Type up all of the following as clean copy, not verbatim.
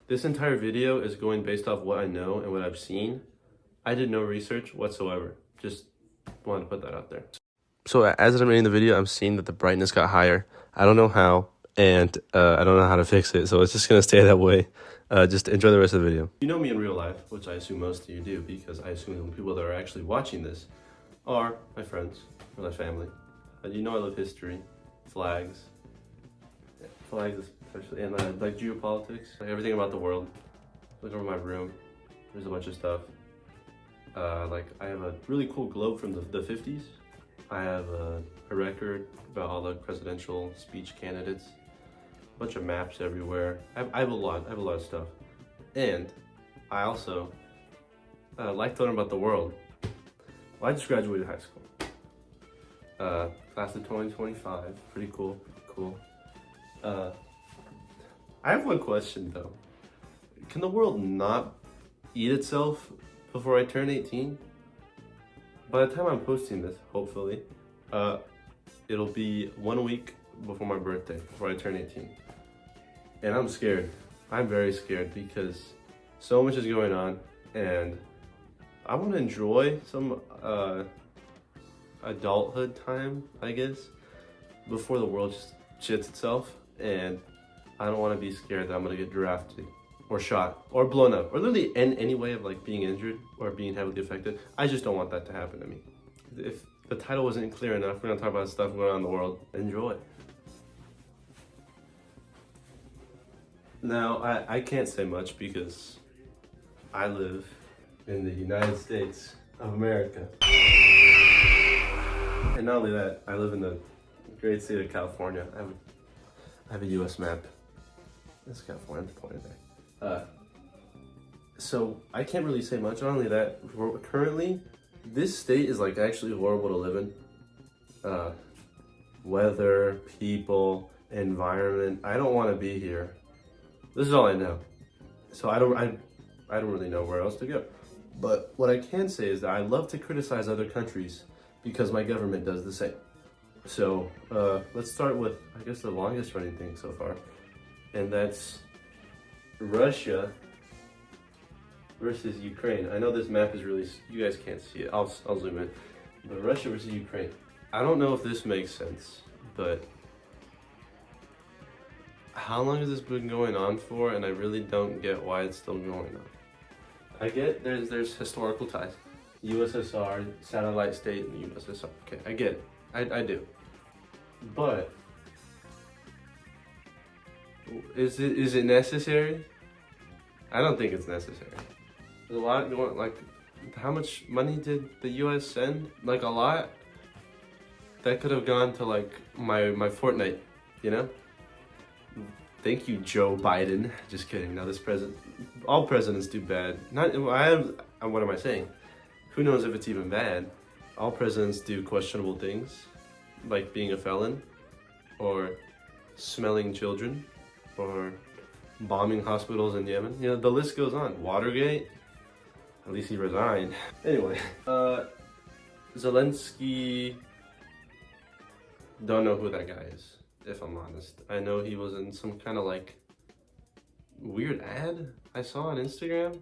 This entire video is going based off what I know and what I've seen. I did no research whatsoever. Just wanted to put that out there. So as I'm reading the video, I'm seeing that the brightness got higher. I don't know how, and I don't know how to fix it, so it's just going to stay that way. Just enjoy the rest of the video. You know me in real life, which I assume most of you do, because I assume the people that are actually watching this are my friends or my family. You know I love history, flags especially, and like geopolitics, like everything about the world. Look over my room, there's a bunch of stuff. Like I have a really cool globe from the 50s. I have a record about all the presidential speech candidates. A bunch of maps everywhere. I have a lot of stuff. And I also like to learn about the world. Well, I just graduated high school. Class of 2025, pretty cool. I have one question though. Can the world not eat itself before I turn 18? By the time I'm posting this, hopefully, it'll be 1 week before my birthday, before I turn 18. And I'm scared. I'm very scared because so much is going on and I want to enjoy some adulthood time, I guess, before the world just shits itself. And I don't want to be scared that I'm going to get drafted or shot or blown up or literally any way of like being injured or being heavily affected. I just don't want that to happen to me. If the title wasn't clear enough, we're going to talk about stuff going on in the world. Enjoy. Now, I can't say much because I live in the United States of America. And not only that, I live in the great state of California. I have a US map. That's California, I'm pointing there. So I can't really say much. Not only that, currently, this state is like actually horrible to live in. Weather, people, environment. I don't want to be here. This is all I know. So I don't really know where else to go. But what I can say is that I love to criticize other countries because my government does the same. So let's start with, I guess, the longest running thing so far. And that's Russia versus Ukraine. I know this map is really, you guys can't see it. I'll zoom in. But Russia versus Ukraine. I don't know if this makes sense, but how long has this been going on for? And I really don't get why it's still going on. I get there's historical ties. USSR, satellite state in the USSR. Okay, I get it. I do. But is it necessary? I don't think it's necessary. There's a lot going, like, how much money did the US send? Like a lot. That could have gone to like my Fortnite, you know? Thank you, Joe Biden. Just kidding. Now this all presidents do bad. What am I saying? Who knows if it's even bad? All presidents do questionable things, like being a felon, or smelling children, or bombing hospitals in Yemen. You know, the list goes on. Watergate, at least he resigned. Anyway, Zelensky, don't know who that guy is, if I'm honest. I know he was in some kind of like weird ad I saw on Instagram,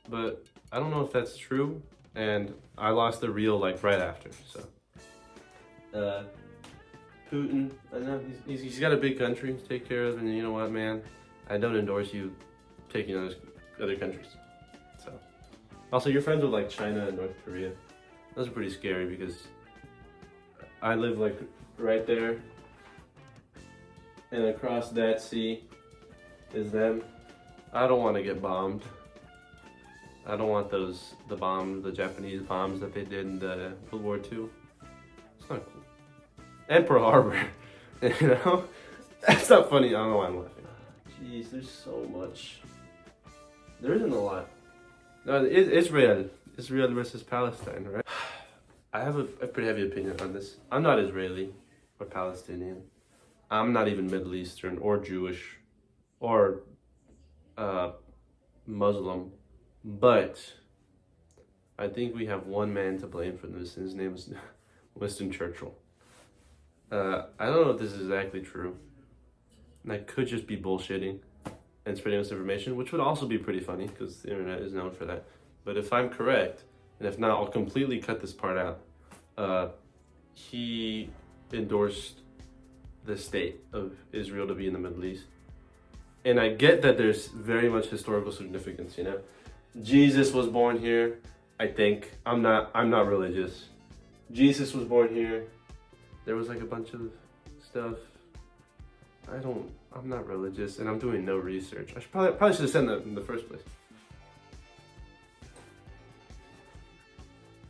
but I don't know if that's true. And I lost the reel like right after, so. Putin, I know he's got a big country to take care of, and you know what, man? I don't endorse you taking other countries. So, also, you're friends with like China and North Korea. Those are pretty scary because I live like right there, and across that sea is them. I don't want to get bombed. I don't want the Japanese bombs that they did in the World War II. It's not cool. And Pearl Harbor, you know? That's not funny, I don't know why I'm laughing. Jeez, there's so much. There isn't a lot. No, Israel versus Palestine, right? I have a pretty heavy opinion on this. I'm not Israeli or Palestinian. I'm not even Middle Eastern or Jewish or Muslim. But I think we have one man to blame for this, and his name is Winston Churchill. I don't know if this is exactly true. And I could just be bullshitting. and spreading misinformation, which would also be pretty funny because the internet is known for that. But if I'm correct, and if not, I'll completely cut this part out. He endorsed the state of Israel to be in the Middle East. And I get that there's very much historical significance, you know? Jesus was born here, I think. I'm not religious. Jesus was born here. There was like a bunch of stuff. I'm not religious, and I'm doing no research. I probably should have said that in the first place.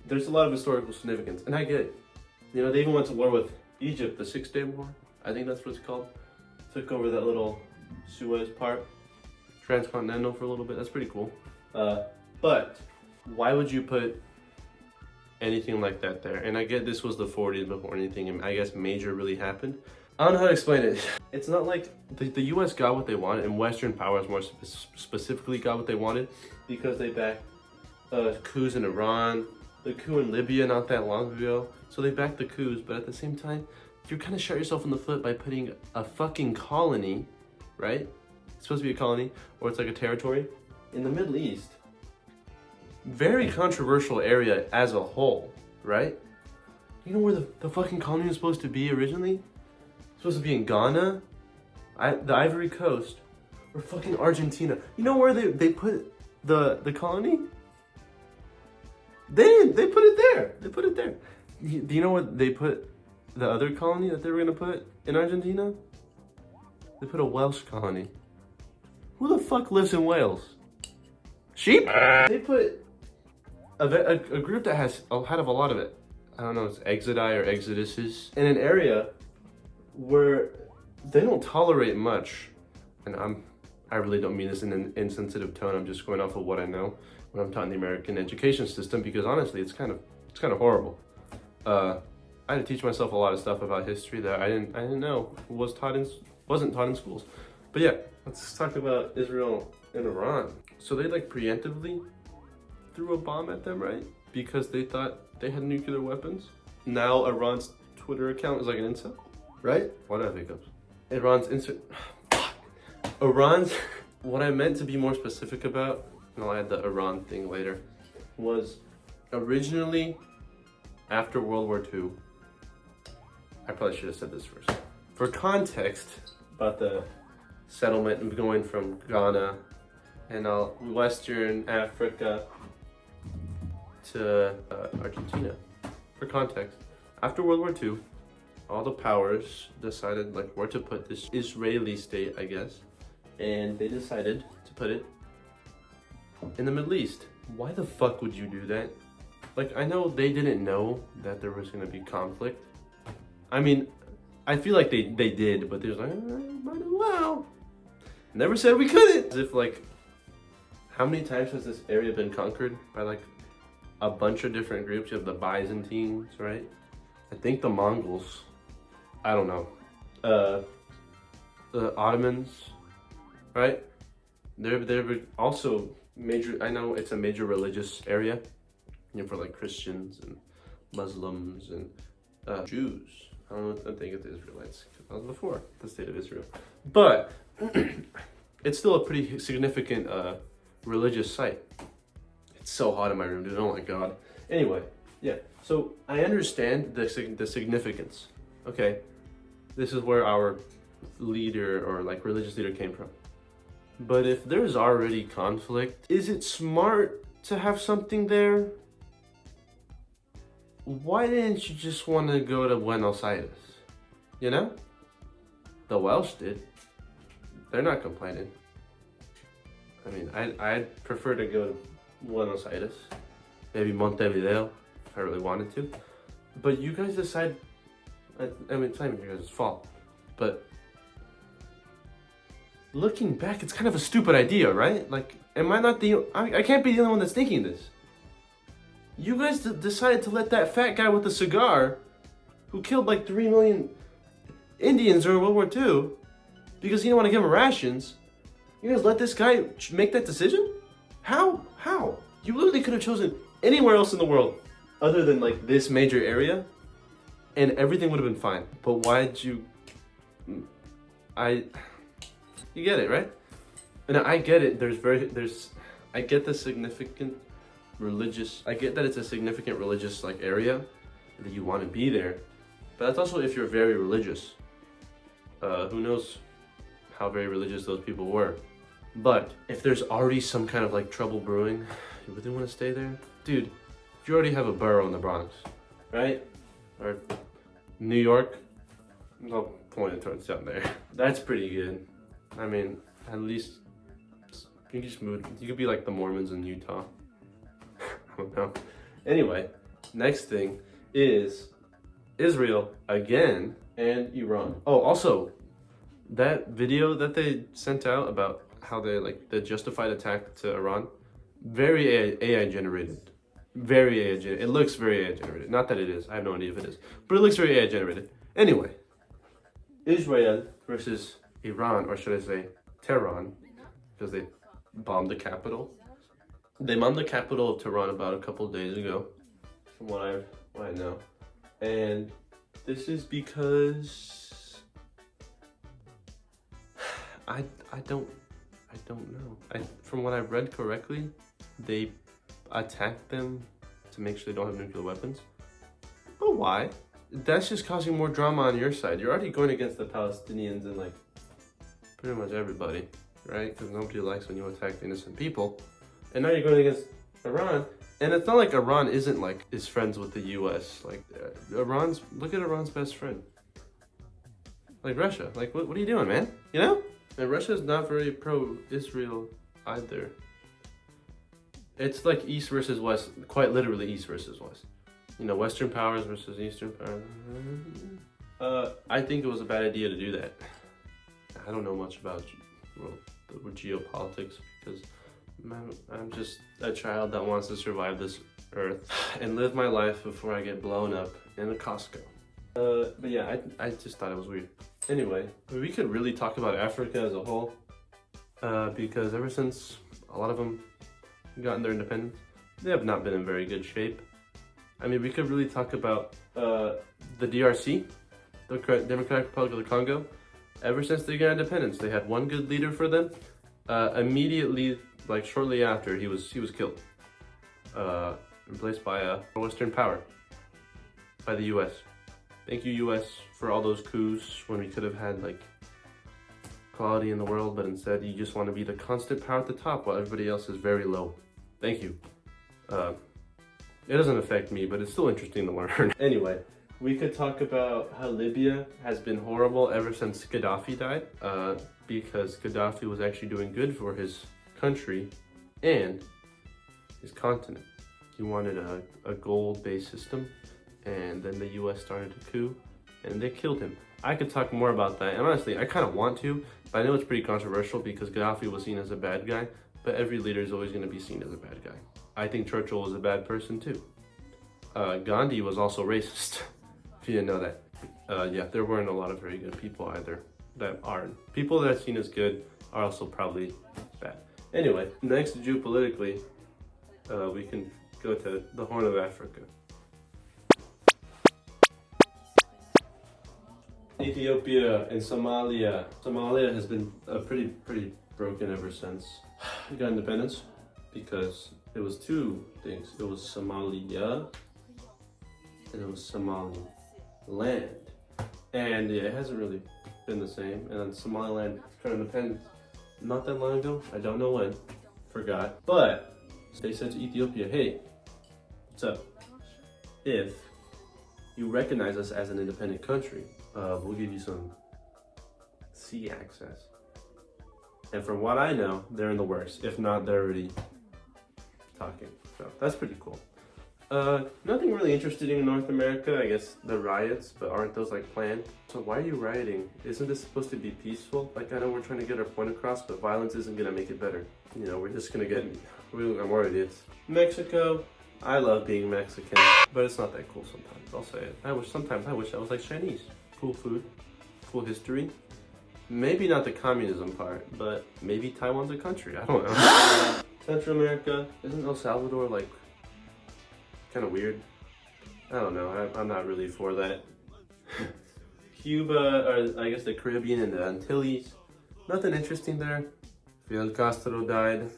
There's a lot of historical significance, and I get it. You know, they even went to war with Egypt, the 6-Day War. I think that's what it's called. Took over that little Suez part, transcontinental for a little bit. That's pretty cool. But why would you put anything like that there? And I get this was the 40s before anything, I guess, major really happened. I don't know how to explain it. It's not like the U.S. got what they wanted, and Western powers more specifically got what they wanted because they backed coups in Iran, the coup in Libya not that long ago. So they backed the coups, but at the same time, you kind of shot yourself in the foot by putting a fucking colony, right? It's supposed to be a colony, or it's like a territory, in the Middle East. Very controversial area as a whole, right? You know where the fucking colony was supposed to be originally? It's supposed to be in Ghana, the Ivory Coast, or fucking Argentina. You know where they put the colony? They put it there. They put it there. Do you know what they put the other colony that they were gonna put in Argentina? They put a Welsh colony. Who the fuck lives in Wales? Sheep? They put a group that has had a lot of it. I don't know, it's Exodi or Exoduses in an area where they don't tolerate much. And I really don't mean this in an insensitive tone. I'm just going off of what I know when I'm taught in the American education system, because honestly, it's kind of horrible. I had to teach myself a lot of stuff about history that I didn't know wasn't taught in schools. But yeah, let's talk about Israel and Iran. So they like preemptively threw a bomb at them, right? Because they thought they had nuclear weapons. Now Iran's Twitter account is like an incel, right? Why do I have hiccups? Iran's, what I meant to be more specific about, and I'll add the Iran thing later, was originally after World War II, I probably should have said this first. For context about the settlement of going from Ghana and Western Africa to Argentina. For context, after World War II, all the powers decided like where to put this Israeli state, I guess, and they decided to put it in the Middle East. Why the fuck would you do that? Like, I know they didn't know that there was gonna be conflict. I mean, I feel like they did, but there's like, might as well. Never said we couldn't. As if like, how many times has this area been conquered by like a bunch of different groups? You have the Byzantines, right? I think the Mongols. I don't know. The Ottomans, right? They're also major. I know it's a major religious area, you know, for like Christians and Muslims and Jews. I don't know. I think it's the Israelites. That was before the state of Israel, but it's still a pretty significant religious site. It's so hot in my room, dude. Oh my god. Anyway, yeah. So I understand the significance. Okay, this is where our leader or like religious leader came from. But if there's already conflict, is it smart to have something there? Why didn't you just want to go to Buenos Aires? You know? The Welsh did. They're not complaining. I mean, I'd prefer to go to Buenos Aires. Maybe Montevideo, if I really wanted to. But you guys decide, I mean, it's not even your guys' fault. But looking back, it's kind of a stupid idea, right? Like, am I not I can't be the only one that's thinking this. You guys decided to let that fat guy with the cigar, who killed like 3 million Indians during World War II, because he didn't want to give them rations, you guys let this guy make that decision? How? You literally could have chosen anywhere else in the world other than like this major area, and everything would have been fine. But why'd you... You get it, right? And I get it. I get the significant I get that it's a significant religious like area that you want to be there, but that's also if you're very religious. Who knows how very religious those people were. But if there's already some kind of like trouble brewing, you really want to stay there? Dude, if you already have a borough in the Bronx, right? Or New York, no point towards down there. That's pretty good. I mean, at least you can just move. You could be like the Mormons in Utah. I don't know. Anyway, next thing is Israel again and Iran. Oh, also, that video that they sent out about how they like the justified attack to Iran, very AI generated. Very AI generated. It looks very AI generated. Not that it is. I have no idea if it is. But it looks very AI generated. Anyway, Israel versus Iran, or should I say Tehran, because they bombed the capital. They bombed the capital of Tehran about a couple of days ago, from what I know. And this is because I don't know. From what I've read correctly, they attacked them to make sure they don't have nuclear weapons. But why? That's just causing more drama on your side. You're already going against the Palestinians and like pretty much everybody, right? Because nobody likes when you attack innocent people. And now you're going against Iran. And it's not like Iran is friends with the US. Like look at Iran's best friend. Like Russia. Like what are you doing, man? You know? And Russia's not very pro-Israel either. It's like East versus West, quite literally East versus West. You know, Western powers versus Eastern powers. I think it was a bad idea to do that. I don't know much about geopolitics because I'm just a child that wants to survive this earth and live my life before I get blown up in a Costco. But yeah, I just thought it was weird. Anyway, we could really talk about Africa as a whole because ever since a lot of them gotten their independence, they have not been in very good shape. I mean, we could really talk about the DRC, the Democratic Republic of the Congo. Ever since they got independence, they had one good leader for them. Immediately, like shortly after, he was killed, replaced by a Western power, by the U.S. Thank you, U.S., for all those coups when we could have had like quality in the world, but instead you just want to be the constant power at the top while everybody else is very low. Thank you. It doesn't affect me, but it's still interesting to learn. Anyway, we could talk about how Libya has been horrible ever since Gaddafi died, because Gaddafi was actually doing good for his country and his continent. He wanted a gold-based system, and then the US started a coup, and they killed him. I could talk more about that, and honestly, I kind of want to, but I know it's pretty controversial because Gaddafi was seen as a bad guy, but every leader is always going to be seen as a bad guy. I think Churchill was a bad person too. Gandhi was also racist, if you didn't know that. Yeah, there weren't a lot of very good people either that aren't. People that are seen as good are also probably bad. Anyway, next geopolitically, we can go to the Horn of Africa. Ethiopia and Somalia. Somalia has been pretty broken ever since it got independence because it was two things. It was Somalia and it was Somaliland. And yeah, it hasn't really been the same. And then Somaliland turned independence not that long ago. I don't know when. Forgot. But they said to Ethiopia, hey, what's up? If you recognize us as an independent country, we'll give you some sea access. And from what I know, they're in the works. If not, they're already talking. So that's pretty cool. Nothing really interesting in North America. I guess the riots, but aren't those like planned? So why are you rioting? Isn't this supposed to be peaceful? Like I know we're trying to get our point across, but violence isn't gonna make it better. You know, we're just gonna get more idiots. Mexico. I love being Mexican, but it's not that cool sometimes. I'll say it. Sometimes I wish I was like Chinese. Cool food, cool history. Maybe not the communism part, but maybe Taiwan's a country. I don't know. Central America, isn't El Salvador like kind of weird? I don't know. I'm not really for that. Cuba, or I guess the Caribbean and the Antilles. Nothing interesting there. Fidel Castro died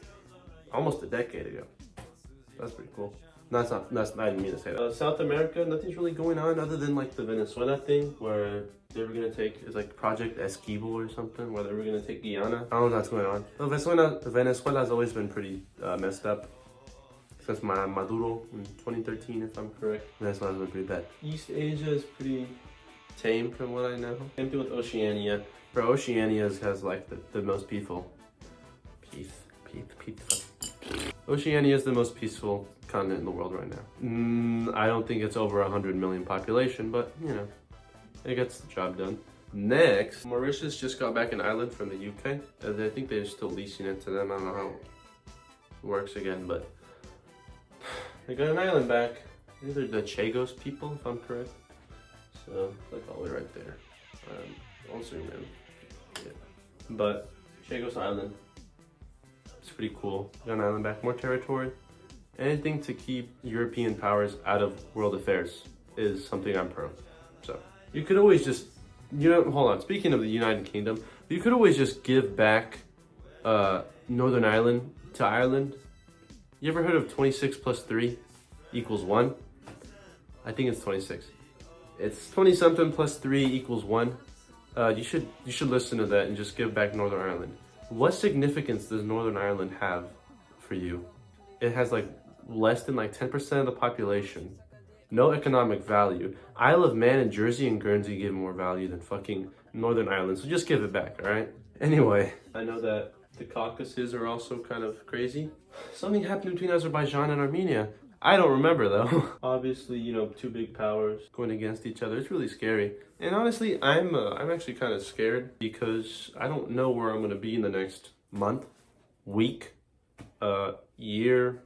almost a decade ago. That's pretty cool. That's not, I didn't mean to say that. South America, nothing's really going on other than like the Venezuela thing where they were gonna take, it's like Project Esquivel or something, where they were gonna take Guyana. I don't know what's going on. Well, Venezuela's always been pretty messed up. Since Maduro in 2013, if I'm correct. Venezuela's been pretty bad. East Asia is pretty tame from what I know. Same thing with Oceania. Bro, Oceania has like the most peaceful. Oceania is the most peaceful continent in the world right now. I don't think it's over 100 million population, but you know, it gets the job done. Next, Mauritius just got back an island from the UK. I think they're still leasing it to them. I don't know how it works again, but they got an island back. These are the Chagos people, if I'm correct. So, like all the way right there. I'll zoom in. Yeah. But, Chagos Island. It's pretty cool. Got an island back, more territory. Anything to keep European powers out of world affairs is something I'm pro. So, you could always just, hold on. Speaking of the United Kingdom, you could always just give back Northern Ireland to Ireland. You ever heard of 26 plus 3 equals 1? I think it's 26. It's 20 something plus 3 equals 1. You should listen to that and just give back Northern Ireland. What significance does Northern Ireland have for you? It has like less than like 10% of the population. No economic value. Isle of Man and Jersey and Guernsey give more value than fucking Northern Ireland. So just give it back, alright? Anyway, I know that the Caucasus are also kind of crazy. Something happened between Azerbaijan and Armenia. I don't remember though. Obviously, two big powers going against each other. It's really scary. And honestly, I'm actually kind of scared because I don't know where I'm gonna be in the next month, week, year,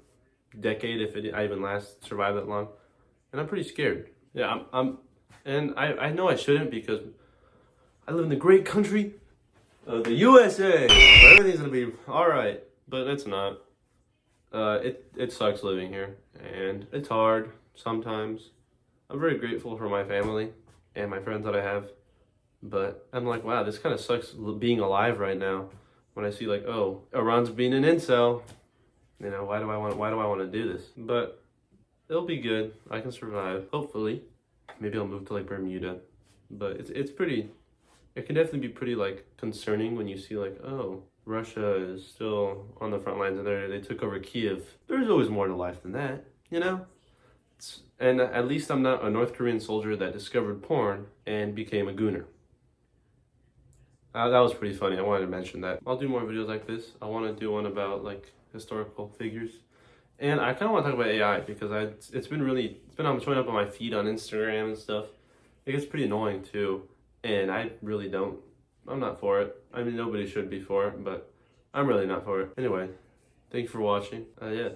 decade, if I even survive that long. And I'm pretty scared. Yeah, and I know I shouldn't because I live in the great country of the USA. Where everything's gonna be all right, but it's not. It sucks living here, and it's hard sometimes. I'm very grateful for my family and my friends that I have, but I'm like, wow, this kind of sucks being alive right now. When I see like, oh, Iran's being an incel, why do I want to do this? But it'll be good. I can survive. Hopefully, maybe I'll move to like Bermuda, but it's pretty. It can definitely be pretty like concerning when you see like, oh, Russia is still on the front lines and they took over Kiev. There's always more to life than that, And at least I'm not a North Korean soldier that discovered porn and became a gooner. That was pretty funny. I wanted to mention that. I'll do more videos like this. I want to do one about like historical figures. And I kind of want to talk about AI because it's been showing up on my feed on Instagram and stuff. It gets pretty annoying too. And I'm not for it. I mean, nobody should be for it, but I'm really not for it. Anyway, thank you for watching. Yeah.